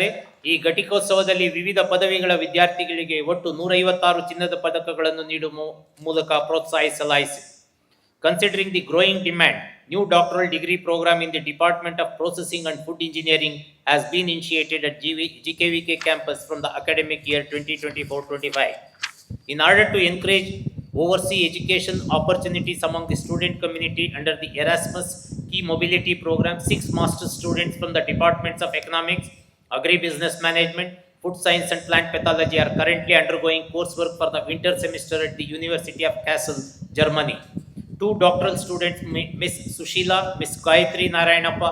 ಅಲ್ಲದೆ ಈ ಘಟಿಕೋತ್ಸವದಲ್ಲಿ ವಿವಿಧ ಪದವಿಗಳ ವಿದ್ಯಾರ್ಥಿಗಳಿಗೆ ಒಟ್ಟು 156 ಚಿನ್ನದ ಪದಕಗಳನ್ನು ನೀಡುವ ಮೂಲಕ ಪ್ರೋತ್ಸಾಹಿಸಲಾಯಿತು. Considering the growing demand, new doctoral degree program in the Department of Processing and Food Engineering has been initiated at GKVK campus from the academic year 2024-25. In order to encourage overseas education opportunities among the student community under the Erasmus Key Mobility Program, 6 master students from the Departments of Economics, Agribusiness Management, Food Science and Plant Pathology are currently undergoing coursework for the winter semester at the University of Kassel, Germany. 2 doctoral students, Ms. Sushila, Ms. Gayatri Narayanappa,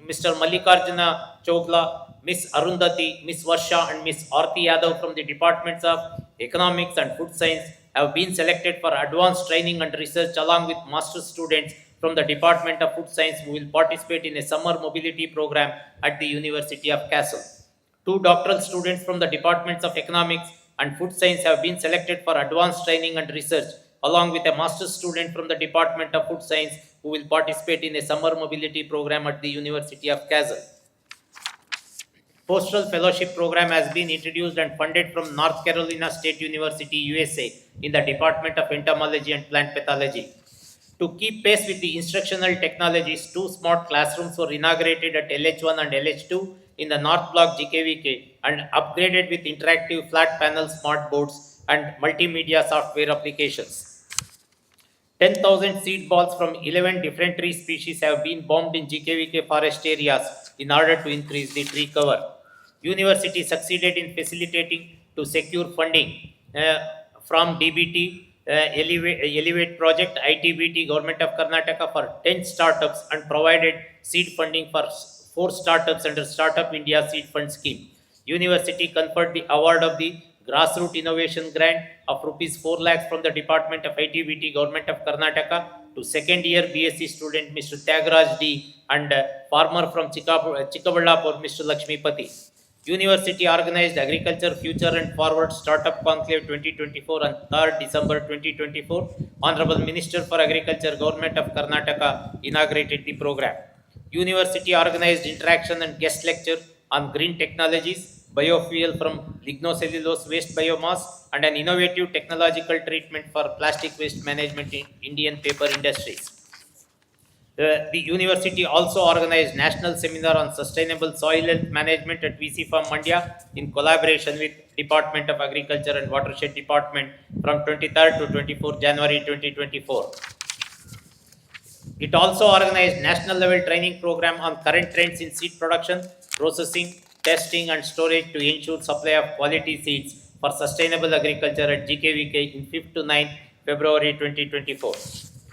Mr. Mallikarjuna Chogla, Ms. Arundhati, Ms. Varsha and Ms. Aarti Yadav from the Departments of Economics and Food Science have been selected for advanced training and research along with master students from the Department of Food Science who will participate in a summer mobility program at the University of Kassel. 2 doctoral students from the Departments of Economics and Food Science have been selected for advanced training and research along with a master student from the Department of Food Science who will participate in a summer mobility program at the University of Kassel. Postal Fellowship Program has been introduced and funded from North Carolina State University, USA in the Department of Entomology and Plant Pathology. To keep pace with the instructional technologies, 2 smart classrooms were inaugurated at LH1 and LH2 in the North Block GKVK and upgraded with interactive flat panel smart boards and multimedia software applications. 10,000 seed balls from 11 different tree species have been bombed in GKVK forest areas in order to increase the tree cover. University succeeded in facilitating to secure funding from DBT, Elevate Project, ITBT, Government of Karnataka for 10 startups and provided seed funding for 4 startups under Startup India Seed Fund Scheme. University conferred the award of the Grassroots Innovation Grant of rupees 4 lakhs from the Department of ITBT, Government of Karnataka to second year BSc student Mr. Tyagaraj D and farmer from Chikkaballapur Mr. Lakshmipati. University organized Agriculture Future and Forward Startup Conclave 2024 on 3rd December 2024. Honorable Minister for Agriculture, Government of Karnataka inaugurated the program. University organized interaction and guest lecture on green technologies, biofuel from lignocellulose waste biomass, and an innovative technological treatment for plastic waste management in Indian paper industries. The university also organized national seminar on sustainable soil health management at VC Farm Mandya in collaboration with Department of Agriculture and Watershed Department from 23rd to 24th January 2024. It also organized national level training program on current trends in seed production, processing, testing and storage to ensure supply of quality seeds for sustainable agriculture at GKVK in 5th to 9th February 2024.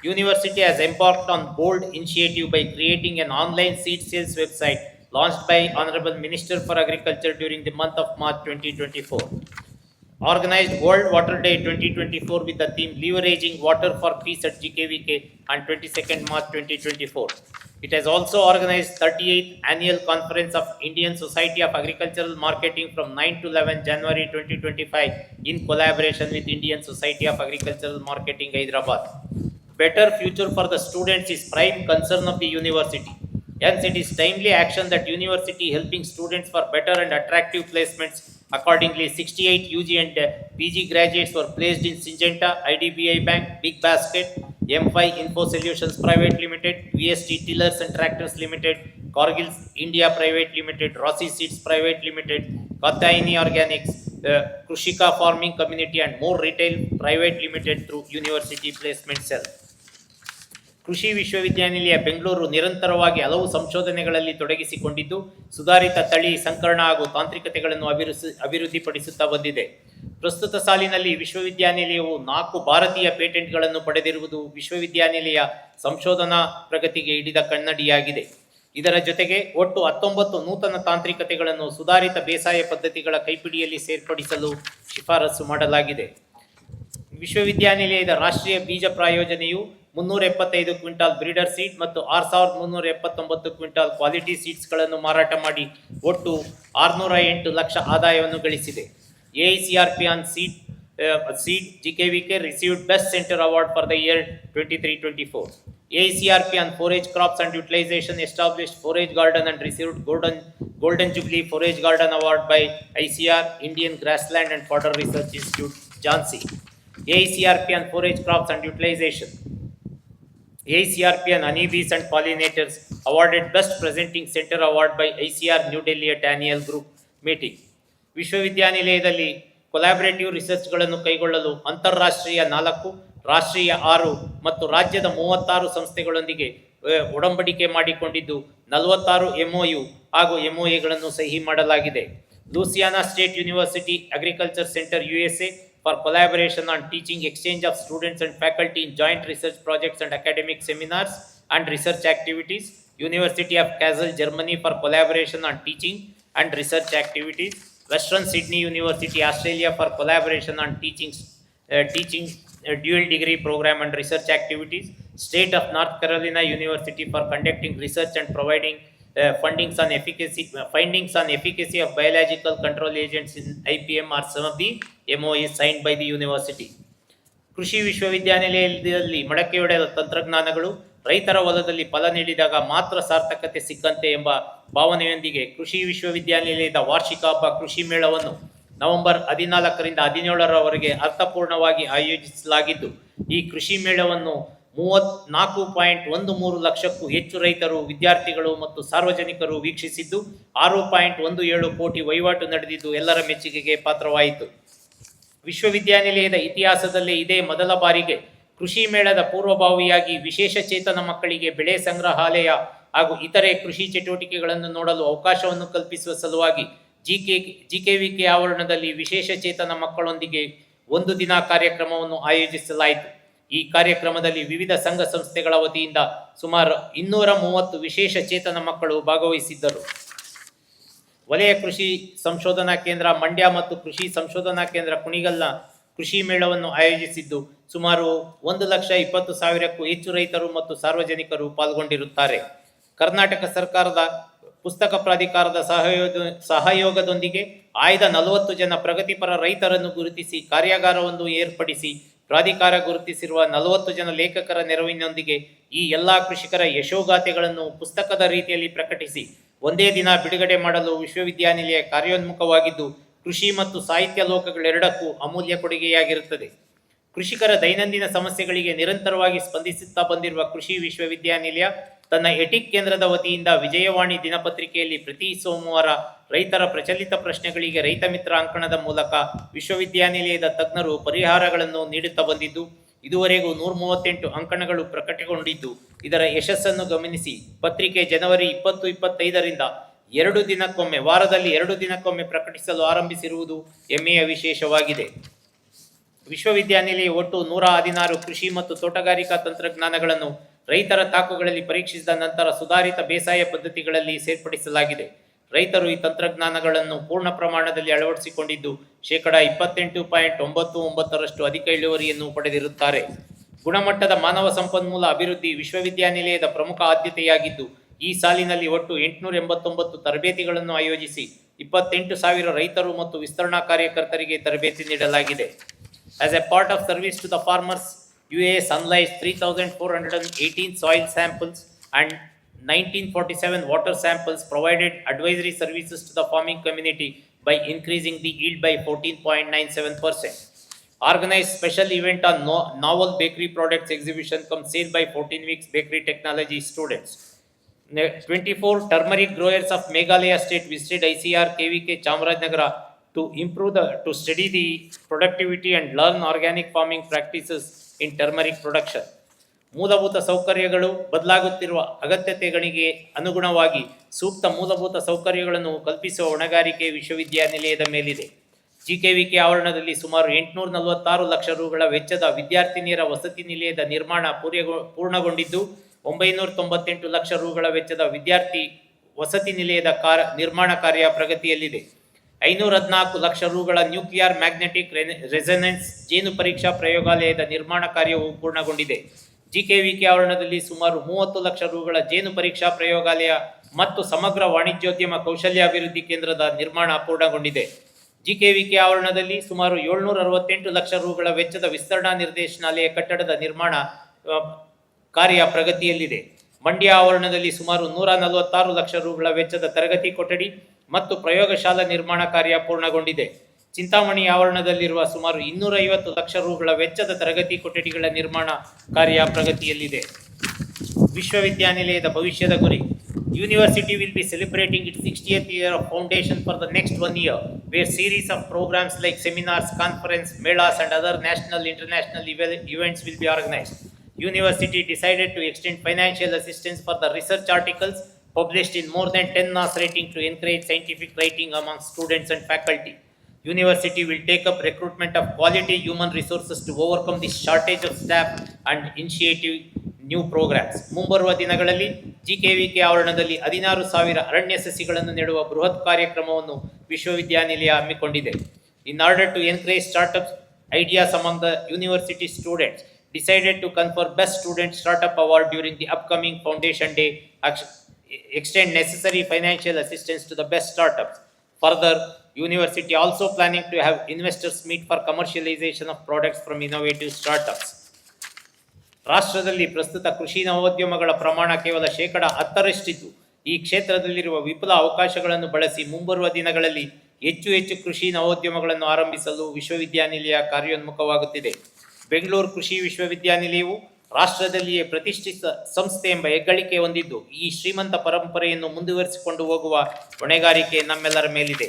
University has embarked on bold initiative by creating an online seed sales website launched by Honorable Minister for Agriculture during the month of March 2024. Organized World Water Day 2024 with the theme Leveraging Water for Peace at GKVK on 22nd March 2024. It has also organized 38th Annual Conference of Indian Society of Agricultural Marketing from 9 to 11 January 2025 in collaboration with Indian Society of Agricultural Marketing, Hyderabad. Better future for the students is prime concern of the university. Hence, it is timely action that university helping students for better and attractive placements. Accordingly, 68 UG and PG graduates were placed in Syngenta, IDBI Bank, Big Basket, M5 Info Solutions Private Limited, VST Tillers and Tractors Limited, Cargill India Private Limited, Rossi Seeds Private Limited, Katyayani Organics, Krushika Farming Community and more retail private limited through University Placement Cell. ಕೃಷಿ ವಿಶ್ವವಿದ್ಯಾನಿಲಯ ಬೆಂಗಳೂರು ನಿರಂತರವಾಗಿ ಹಲವು ಸಂಶೋಧನೆಗಳಲ್ಲಿ ತೊಡಗಿಸಿಕೊಂಡಿದ್ದು ಸುಧಾರಿತ ತಳಿ ಸಂಕರಣ ಹಾಗೂ ತಾಂತ್ರಿಕತೆಗಳನ್ನು ಅಭಿವೃದ್ಧಿಪಡಿಸುತ್ತಾ ಬಂದಿದೆ. ಪ್ರಸ್ತುತ ಸಾಲಿನಲ್ಲಿ ವಿಶ್ವವಿದ್ಯಾನಿಲಯವು 4 ಭಾರತೀಯ ಪೇಟೆಂಟ್ಗಳನ್ನು ಪಡೆದಿರುವುದು ವಿಶ್ವವಿದ್ಯಾನಿಲಯ ಸಂಶೋಧನಾ ಪ್ರಗತಿಗೆ ಹಿಡಿದ ಕನ್ನಡಿಯಾಗಿದೆ. ಇದರ ಜೊತೆಗೆ ಒಟ್ಟು 19 ನೂತನ ತಾಂತ್ರಿಕತೆಗಳನ್ನು ಸುಧಾರಿತ ಬೇಸಾಯ ಪದ್ಧತಿಗಳ ಕೈಪಿಡಿಯಲ್ಲಿ ಸೇರ್ಪಡಿಸಲು ಶಿಫಾರಸು ಮಾಡಲಾಗಿದೆ. ವಿಶ್ವವಿದ್ಯಾನಿಲಯದ ರಾಷ್ಟ್ರೀಯ ಬೀಜ ಪ್ರಾಯೋಜನೆಯು 375 ಕ್ವಿಂಟಾಲ್ ಬ್ರೀಡರ್ ಸೀಡ್ ಮತ್ತು 6379 ಕ್ವಿಂಟಾಲ್ ಕ್ವಾಲಿಟಿ ಸೀಡ್ಸ್ಗಳನ್ನು ಮಾರಾಟ ಮಾಡಿ ಒಟ್ಟು 608 ಲಕ್ಷ ಆದಾಯವನ್ನು ಗಳಿಸಿದೆ. AICRP on seed GKVK received Best Center Award for the year 23-24. AICRP on forage crops and utilization established forage garden and received Golden Jubilee Forage Garden Award by ICR, Indian Grassland and Fodder Research Institute, Jhansi. AICRP on forage crops and utilization. AICRP on honeybees and pollinators awarded Best Presenting Center Award by ICR New Delhi at annual group meeting. ವಿಶ್ವವಿದ್ಯಾನಿಲಯದಲ್ಲಿ collaborative ರಿಸರ್ಚ್ಗಳನ್ನು ಕೈಗೊಳ್ಳಲು ಅಂತಾರಾಷ್ಟ್ರೀಯ 4, ರಾಷ್ಟ್ರೀಯ 6 ಮತ್ತು ರಾಜ್ಯದ 36 ಸಂಸ್ಥೆಗಳೊಂದಿಗೆ ಒಡಂಬಡಿಕೆ ಮಾಡಿಕೊಂಡಿದ್ದು 46 MOU ಹಾಗೂ MOAಗಳನ್ನು ಸಹಿ ಮಾಡಲಾಗಿದೆ. Louisiana state university agriculture centre USA for collaboration on teaching, exchange of students and faculty in joint research projects and academic seminars and research activities. University of Kassel, Germany for collaboration on teaching and research activities. Western Sydney University, Australia for collaboration on teaching dual degree program and research activities. State of North Carolina University for conducting research and providing findings on efficacy of biological control agents in IPM are some of the MOAs signed by the university. ಕೃಷಿ ವಿಶ್ವವಿದ್ಯಾನಿಲಯದಲ್ಲಿ ಮಡಕೆಯೊಡೆದ ತಂತ್ರಜ್ಞಾನಗಳು ರೈತರ ಹೊಲದಲ್ಲಿ ಫಲ ನೀಡಿದಾಗ ಮಾತ್ರ ಸಾರ್ಥಕತೆ ಸಿಕ್ಕಂತೆ ಎಂಬ ಭಾವನೆಯೊಂದಿಗೆ ಕೃಷಿ ವಿಶ್ವವಿದ್ಯಾನಿಲಯದ ವಾರ್ಷಿಕ ಹಬ್ಬ ಕೃಷಿ ಮೇಳವನ್ನು ನವೆಂಬರ್ 14ರಿಂದ 17ರವರೆಗೆ ಅರ್ಥಪೂರ್ಣವಾಗಿ ಆಯೋಜಿಸಲಾಗಿದ್ದು, ಈ ಕೃಷಿ ಮೇಳವನ್ನು 34.13 ಲಕ್ಷಕ್ಕೂ ಹೆಚ್ಚು ರೈತರು, ವಿದ್ಯಾರ್ಥಿಗಳು ಮತ್ತು ಸಾರ್ವಜನಿಕರು ವೀಕ್ಷಿಸಿದ್ದು 6.17 ಕೋಟಿ ವಹಿವಾಟು ನಡೆದಿದ್ದು ಎಲ್ಲರ ಮೆಚ್ಚುಗೆಗೆ ಪಾತ್ರವಾಯಿತು. ವಿಶ್ವವಿದ್ಯಾನಿಲಯದ ಇತಿಹಾಸದಲ್ಲೇ ಇದೇ ಮೊದಲ ಬಾರಿಗೆ ಕೃಷಿ ಮೇಳದ ಪೂರ್ವಭಾವಿಯಾಗಿ ವಿಶೇಷ ಚೇತನ ಮಕ್ಕಳಿಗೆ ಬೆಳೆ ಸಂಗ್ರಹಾಲಯ ಹಾಗೂ ಇತರೆ ಕೃಷಿ ಚಟುವಟಿಕೆಗಳನ್ನು ನೋಡಲು ಅವಕಾಶವನ್ನು ಕಲ್ಪಿಸುವ ಸಲುವಾಗಿ GKVK ಆವರಣದಲ್ಲಿ ವಿಶೇಷ ಚೇತನ ಮಕ್ಕಳೊಂದಿಗೆ ಒಂದು ದಿನ ಕಾರ್ಯಕ್ರಮವನ್ನು ಆಯೋಜಿಸಲಾಯಿತು. ಈ ಕಾರ್ಯಕ್ರಮದಲ್ಲಿ ವಿವಿಧ ಸಂಘ ಸಂಸ್ಥೆಗಳ ವತಿಯಿಂದ ಸುಮಾರು 230 ವಿಶೇಷ ಚೇತನ ಮಕ್ಕಳು ಭಾಗವಹಿಸಿದ್ದರು. ವಲಯ ಕೃಷಿ ಸಂಶೋಧನಾ ಕೇಂದ್ರ ಮಂಡ್ಯ ಮತ್ತು ಕೃಷಿ ಸಂಶೋಧನಾ ಕೇಂದ್ರ ಕುಣಿಗಲ್ನ ಕೃಷಿ ಮೇಳವನ್ನು ಆಯೋಜಿಸಿದ್ದು ಸುಮಾರು 1,20,000ಕ್ಕೂ ಹೆಚ್ಚು ರೈತರು ಮತ್ತು ಸಾರ್ವಜನಿಕರು ಪಾಲ್ಗೊಂಡಿರುತ್ತಾರೆ. ಕರ್ನಾಟಕ ಸರ್ಕಾರದ ಪುಸ್ತಕ ಪ್ರಾಧಿಕಾರದ ಸಹಯೋಗದೊಂದಿಗೆ ಆಯ್ದ 40 ಜನ ಪ್ರಗತಿಪರ ರೈತರನ್ನು ಗುರುತಿಸಿ ಕಾರ್ಯಾಗಾರವನ್ನು ಏರ್ಪಡಿಸಿ ಪ್ರಾಧಿಕಾರ ಗುರುತಿಸಿರುವ 40 ಜನ ಲೇಖಕರ ನೆರವಿನೊಂದಿಗೆ ಈ ಎಲ್ಲ ಕೃಷಿಕರ ಯಶೋಗಾಥೆಗಳನ್ನು ಪುಸ್ತಕದ ರೀತಿಯಲ್ಲಿ ಪ್ರಕಟಿಸಿ ಒಂದೇ ದಿನ ಬಿಡುಗಡೆ ಮಾಡಲು ವಿಶ್ವವಿದ್ಯಾನಿಲಯ ಕಾರ್ಯೋನ್ಮುಖವಾಗಿದ್ದು, ಕೃಷಿ ಮತ್ತು ಸಾಹಿತ್ಯ ಲೋಕಗಳೆರಡಕ್ಕೂ ಅಮೂಲ್ಯ ಕೊಡುಗೆಯಾಗಿರುತ್ತದೆ. ಕೃಷಿಕರ ದೈನಂದಿನ ಸಮಸ್ಯೆಗಳಿಗೆ ನಿರಂತರವಾಗಿ ಸ್ಪಂದಿಸುತ್ತಾ ಬಂದಿರುವ ಕೃಷಿ ವಿಶ್ವವಿದ್ಯಾನಿಲಯ ತನ್ನ ಎಟಿಕ್ ಕೇಂದ್ರದ ವತಿಯಿಂದ ವಿಜಯವಾಣಿ ದಿನಪತ್ರಿಕೆಯಲ್ಲಿ ಪ್ರತಿ ಸೋಮವಾರ ರೈತರ ಪ್ರಚಲಿತ ಪ್ರಶ್ನೆಗಳಿಗೆ ರೈತ ಮಿತ್ರ ಅಂಕಣದ ಮೂಲಕ ವಿಶ್ವವಿದ್ಯಾನಿಲಯದ ತಜ್ಞರು ಪರಿಹಾರಗಳನ್ನು ನೀಡುತ್ತಾ ಬಂದಿದ್ದು, ಇದುವರೆಗೂ 138 ಅಂಕಣಗಳು ಪ್ರಕಟಗೊಂಡಿದ್ದು, ಇದರ ಯಶಸ್ಸನ್ನು ಗಮನಿಸಿ ಪತ್ರಿಕೆ ಜನವರಿ 2025ರಿಂದ 2 ದಿನಕ್ಕೊಮ್ಮೆ ವಾರದಲ್ಲಿ 2 ದಿನಕ್ಕೊಮ್ಮೆ ಪ್ರಕಟಿಸಲು ಆರಂಭಿಸಿರುವುದು ಹೆಮ್ಮೆಯ ವಿಶೇಷವಾಗಿದೆ. ವಿಶ್ವವಿದ್ಯಾನಿಲಯ ಒಟ್ಟು 116 ಕೃಷಿ ಮತ್ತು ತೋಟಗಾರಿಕಾ ತಂತ್ರಜ್ಞಾನಗಳನ್ನು ರೈತರ ತಾಕುಗಳಲ್ಲಿ ಪರೀಕ್ಷಿಸಿದ ನಂತರ ಸುಧಾರಿತ ಬೇಸಾಯ ಪದ್ಧತಿಗಳಲ್ಲಿ ಸೇರ್ಪಡಿಸಲಾಗಿದೆ. ರೈತರು ಈ ತಂತ್ರಜ್ಞಾನಗಳನ್ನು ಪೂರ್ಣ ಪ್ರಮಾಣದಲ್ಲಿ ಅಳವಡಿಸಿಕೊಂಡಿದ್ದು 28.99% ಅಧಿಕ ಇಳುವರಿಯನ್ನು ಪಡೆದಿರುತ್ತಾರೆ. ಗುಣಮಟ್ಟದ ಮಾನವ ಸಂಪನ್ಮೂಲ ಅಭಿವೃದ್ಧಿ ವಿಶ್ವವಿದ್ಯಾನಿಲಯದ ಪ್ರಮುಖ ಆದ್ಯತೆಯಾಗಿದ್ದು, ಈ ಸಾಲಿನಲ್ಲಿ ಒಟ್ಟು 889 ತರಬೇತಿಗಳನ್ನು ಆಯೋಜಿಸಿ 28,000 ರೈತರು ಮತ್ತು ವಿಸ್ತರಣಾ ಕಾರ್ಯಕರ್ತರಿಗೆ ತರಬೇತಿ ನೀಡಲಾಗಿದೆ. As a part of service to the farmers, UAS analyzed 3,418 soil samples and 1947 water samples, provided advisory services to the farming community by increasing the yield by 14.97%. Organized special event on novel bakery products exhibition come sale by 14 weeks bakery technology students. 24 turmeric growers of Meghalaya state visited ICR KVK Chamarajnagara to study the productivity and learn organic farming practices in turmeric production. ಮೂಲಭೂತ ಸೌಕರ್ಯಗಳು ಬದಲಾಗುತ್ತಿರುವ ಅಗತ್ಯತೆಗಳಿಗೆ ಅನುಗುಣವಾಗಿ ಸೂಕ್ತ ಮೂಲಭೂತ ಸೌಕರ್ಯಗಳನ್ನು ಕಲ್ಪಿಸುವ ಹೊಣೆಗಾರಿಕೆ ವಿಶ್ವವಿದ್ಯಾನಿಲಯದ ಮೇಲಿದೆ. GKVK ಆವರಣದಲ್ಲಿ ಸುಮಾರು 846 ಲಕ್ಷ ರುಗಳ ವೆಚ್ಚದ ವಿದ್ಯಾರ್ಥಿನಿಯರ ವಸತಿ ನಿಲಯದ ನಿರ್ಮಾಣ ಪೂರ್ಣಗೊಂಡಿದ್ದು, 998 ಲಕ್ಷ ರುಗಳ ವೆಚ್ಚದ ವಿದ್ಯಾರ್ಥಿ ವಸತಿ ನಿಲಯದ ನಿರ್ಮಾಣ ಕಾರ್ಯ ಪ್ರಗತಿಯಲ್ಲಿದೆ. 514 ಲಕ್ಷ ರುಗಳ ನ್ಯೂಕ್ಲಿಯರ್ ಮ್ಯಾಗ್ನೆಟಿಕ್ ರೆಸನೆನ್ಸ್ ಜೇನು ಪರೀಕ್ಷಾ ಪ್ರಯೋಗಾಲಯದ ನಿರ್ಮಾಣ ಕಾರ್ಯವು ಪೂರ್ಣಗೊಂಡಿದೆ. GKVK ಆವರಣದಲ್ಲಿ ಸುಮಾರು 30 ಲಕ್ಷ ರುಗಳ ಜೇನು ಪರೀಕ್ಷಾ ಪ್ರಯೋಗಾಲಯ ಮತ್ತು ಸಮಗ್ರ ವಾಣಿಜ್ಯೋದ್ಯಮ ಕೌಶಲ್ಯಾಭಿವೃದ್ಧಿ ಕೇಂದ್ರದ ನಿರ್ಮಾಣ ಪೂರ್ಣಗೊಂಡಿದೆ. GKVK ಆವರಣದಲ್ಲಿ ಸುಮಾರು 768 ಲಕ್ಷ ರುಗಳ ವೆಚ್ಚದ ವಿಸ್ತರಣಾ ನಿರ್ದೇಶನಾಲಯ ಕಟ್ಟಡದ ನಿರ್ಮಾಣ ಕಾರ್ಯ ಪ್ರಗತಿಯಲ್ಲಿದೆ. ಮಂಡ್ಯ ಆವರಣದಲ್ಲಿ ಸುಮಾರು 146 ಲಕ್ಷ ರುಗಳ ವೆಚ್ಚದ ತರಗತಿ ಕೊಠಡಿ ಮತ್ತು ಪ್ರಯೋಗಶಾಲಾ ನಿರ್ಮಾಣ ಕಾರ್ಯ ಪೂರ್ಣಗೊಂಡಿದೆ. ಚಿಂತಾಮಣಿ ಆವರಣದಲ್ಲಿರುವ ಸುಮಾರು 250 ಲಕ್ಷ ರುಗಳ ವೆಚ್ಚದ ತರಗತಿ ಕೊಠಡಿಗಳ ನಿರ್ಮಾಣ ಕಾರ್ಯ ಪ್ರಗತಿಯಲ್ಲಿದೆ. ವಿಶ್ವವಿದ್ಯಾನಿಲಯದ ಭವಿಷ್ಯದ ಗುರಿ. University will be celebrating its 60th year of foundation for the next 1 year, where series of programs like seminars, conference, melas and other national international events will be organized. University decided to extend financial assistance for the research articles published in more than 10 NAS rating to encourage scientific writing among students and faculty. University will take up recruitment of quality human resources to overcome the shortage of staff and initiative new programmes. ಮುಂಬರುವ ದಿನಗಳಲ್ಲಿ GKVK ಆವರಣದಲ್ಲಿ 16,000 ಅರಣ್ಯ ಸಸಿಗಳನ್ನು ನೆಡುವ ಬೃಹತ್ ಕಾರ್ಯಕ್ರಮವನ್ನು ವಿಶ್ವವಿದ್ಯಾನಿಲಯ ಹಮ್ಮಿಕೊಂಡಿದೆ. In order to encourage startup ideas among the university students, decided to confer Best Student Startup Award during the upcoming Foundation Day, extend necessary financial assistance to the best startups. Further, University also planning to have investors meet for commercialization of products from innovative startups. ರಾಷ್ಟ್ರದಲ್ಲಿ ಪ್ರಸ್ತುತ ಕೃಷಿ ನವೋದ್ಯಮಗಳ ಪ್ರಮಾಣ ಕೇವಲ 10% ಈ ಕ್ಷೇತ್ರದಲ್ಲಿರುವ ವಿಪುಲ ಅವಕಾಶಗಳನ್ನು ಬಳಸಿ ಮುಂಬರುವ ದಿನಗಳಲ್ಲಿ ಹೆಚ್ಚು ಕೃಷಿ ನವೋದ್ಯಮಗಳನ್ನು ಆರಂಭಿಸಲು ವಿಶ್ವವಿದ್ಯಾನಿಲಯ ಕಾರ್ಯೋನ್ಮುಖವಾಗುತ್ತಿದೆ. ಬೆಂಗಳೂರು ಕೃಷಿ ವಿಶ್ವವಿದ್ಯಾನಿಲಯವು ರಾಷ್ಟ್ರದಲ್ಲಿಯೇ ಪ್ರತಿಷ್ಠಿತ ಸಂಸ್ಥೆ ಎಂಬ ಹೆಗ್ಗಳಿಕೆ ಹೊಂದಿದ್ದು, ಈ ಶ್ರೀಮಂತ ಪರಂಪರೆಯನ್ನು ಮುಂದುವರಿಸಿಕೊಂಡು ಹೋಗುವ ಹೊಣೆಗಾರಿಕೆ ನಮ್ಮೆಲ್ಲರ ಮೇಲಿದೆ.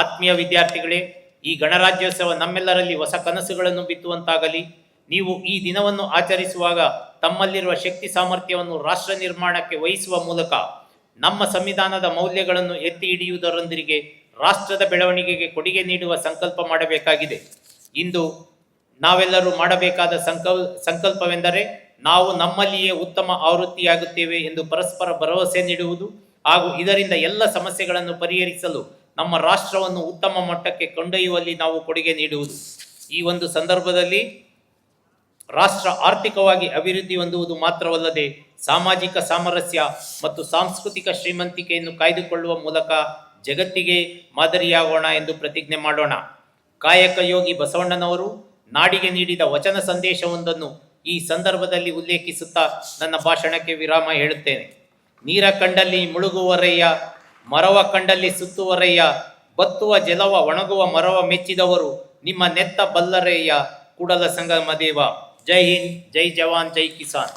ಆತ್ಮೀಯ ವಿದ್ಯಾರ್ಥಿಗಳೇ, ಈ ಗಣರಾಜ್ಯೋತ್ಸವ ನಮ್ಮೆಲ್ಲರಲ್ಲಿ ಹೊಸ ಕನಸುಗಳನ್ನು ಬಿತ್ತುವಂತಾಗಲಿ. ನೀವು ಈ ದಿನವನ್ನು ಆಚರಿಸುವಾಗ ತಮ್ಮಲ್ಲಿರುವ ಶಕ್ತಿ ಸಾಮರ್ಥ್ಯವನ್ನು ರಾಷ್ಟ್ರ ನಿರ್ಮಾಣಕ್ಕೆ ವಹಿಸುವ ಮೂಲಕ ನಮ್ಮ ಸಂವಿಧಾನದ ಮೌಲ್ಯಗಳನ್ನು ಎತ್ತಿ ಹಿಡಿಯುವುದರೊಂದಿಗೆ ರಾಷ್ಟ್ರದ ಬೆಳವಣಿಗೆಗೆ ಕೊಡುಗೆ ನೀಡುವ ಸಂಕಲ್ಪ ಮಾಡಬೇಕಾಗಿದೆ. ಇಂದು ನಾವೆಲ್ಲರೂ ಮಾಡಬೇಕಾದ ಸಂಕಲ್ಪವೆಂದರೆ ನಾವು ನಮ್ಮಲ್ಲಿಯೇ ಉತ್ತಮ ಆವೃತ್ತಿಯಾಗುತ್ತೇವೆ ಎಂದು ಪರಸ್ಪರ ಭರವಸೆ ನೀಡುವುದು ಹಾಗೂ ಇದರಿಂದ ಎಲ್ಲ ಸಮಸ್ಯೆಗಳನ್ನು ಪರಿಹರಿಸಲು ನಮ್ಮ ರಾಷ್ಟ್ರವನ್ನು ಉತ್ತಮ ಮಟ್ಟಕ್ಕೆ ಕೊಂಡೊಯ್ಯುವಲ್ಲಿ ನಾವು ಕೊಡುಗೆ ನೀಡುವುದು. ಈ ಒಂದು ಸಂದರ್ಭದಲ್ಲಿ ರಾಷ್ಟ್ರ ಆರ್ಥಿಕವಾಗಿ ಅಭಿವೃದ್ಧಿ ಹೊಂದುವುದು ಮಾತ್ರವಲ್ಲದೆ ಸಾಮಾಜಿಕ ಸಾಮರಸ್ಯ ಮತ್ತು ಸಾಂಸ್ಕೃತಿಕ ಶ್ರೀಮಂತಿಕೆಯನ್ನು ಕಾಯ್ದುಕೊಳ್ಳುವ ಮೂಲಕ ಜಗತ್ತಿಗೆ ಮಾದರಿಯಾಗೋಣ ಎಂದು ಪ್ರತಿಜ್ಞೆ ಮಾಡೋಣ. ಕಾಯಕ ಯೋಗಿ ಬಸವಣ್ಣನವರು ನಾಡಿಗೆ ನೀಡಿದ ವಚನ ಸಂದೇಶವೊಂದನ್ನು ಈ ಸಂದರ್ಭದಲ್ಲಿ ಉಲ್ಲೇಖಿಸುತ್ತಾ ನನ್ನ ಭಾಷಣಕ್ಕೆ ವಿರಾಮ ಹೇಳುತ್ತೇನೆ. ನೀರ ಕಂಡಲ್ಲಿ ಮುಳುಗುವರಯ್ಯ, ಮರವ ಕಂಡಲ್ಲಿ ಸುತ್ತುವರಯ್ಯ, ಬತ್ತುವ ಜಲವ ಒಣಗುವ ಮರವ ಮೆಚ್ಚಿದವರು ನಿಮ್ಮ ನೆತ್ತ ಬಲ್ಲರಯ್ಯ, ಕೂಡಲ ಸಂಗಮ ದೇವ. ಜೈ ಹಿಂದ್, ಜೈ ಜವಾನ್, ಜೈ ಕಿಸಾನ್.